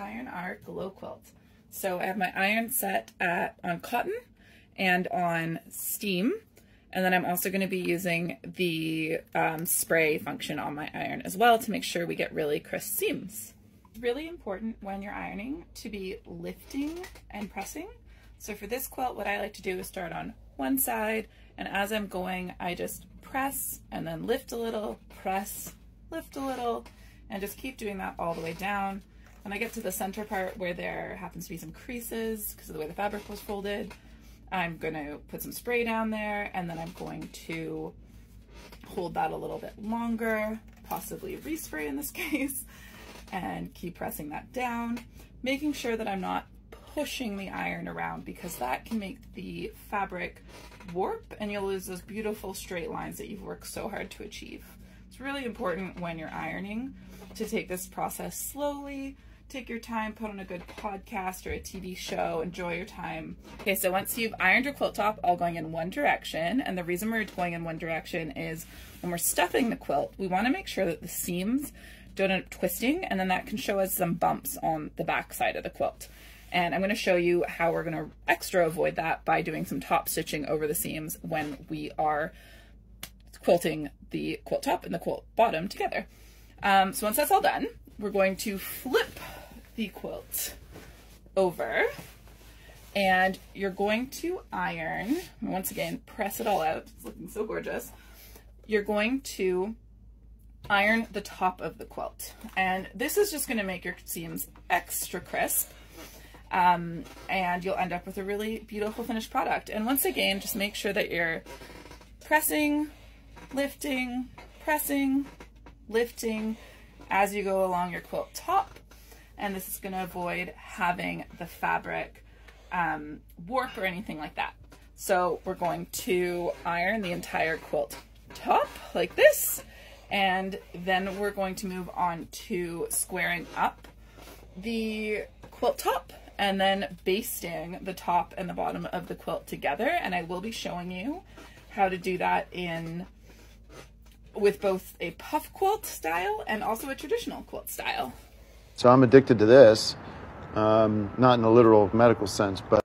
iron our Glow Quilt. So I have my iron set on cotton and on steam, and then I'm also going to be using the spray function on my iron as well to make sure we get really crisp seams. It's really important when you're ironing to be lifting and pressing. So for this quilt, what I like to do is start on one side, and as I'm going, I just press and then lift a little, press, lift a little, and just keep doing that all the way down. When I get to the center part where there happens to be some creases because of the way the fabric was folded, I'm going to put some spray down there, and then I'm going to hold that a little bit longer, possibly respray in this case, and keep pressing that down, making sure that I'm not pushing the iron around because that can make the fabric warp and you'll lose those beautiful straight lines that you've worked so hard to achieve. It's really important when you're ironing to take this process slowly. Take your time, put on a good podcast or a TV show, enjoy your time. Okay, so once you've ironed your quilt top, all going in one direction, and the reason we're going in one direction is when we're stuffing the quilt, we want to make sure that the seams don't end up twisting, and then that can show us some bumps on the back side of the quilt. And I'm going to show you how we're going to extra avoid that by doing some top stitching over the seams when we are quilting the quilt top and the quilt bottom together. So once that's all done, we're going to flip the quilt over, and you're going to iron, and once again, press it all out. It's looking so gorgeous. You're going to iron the top of the quilt, and this is just going to make your seams extra crisp, and you'll end up with a really beautiful finished product. And once again, just make sure that you're pressing, lifting, pressing, lifting as you go along your quilt top, and this is going to avoid having the fabric warp or anything like that. So we're going to iron the entire quilt top like this, and then we're going to move on to squaring up the quilt top and then basting the top and the bottom of the quilt together, and I will be showing you how to do that with both a puff quilt style and also a traditional quilt style. So I'm addicted to this, not in a literal medical sense, but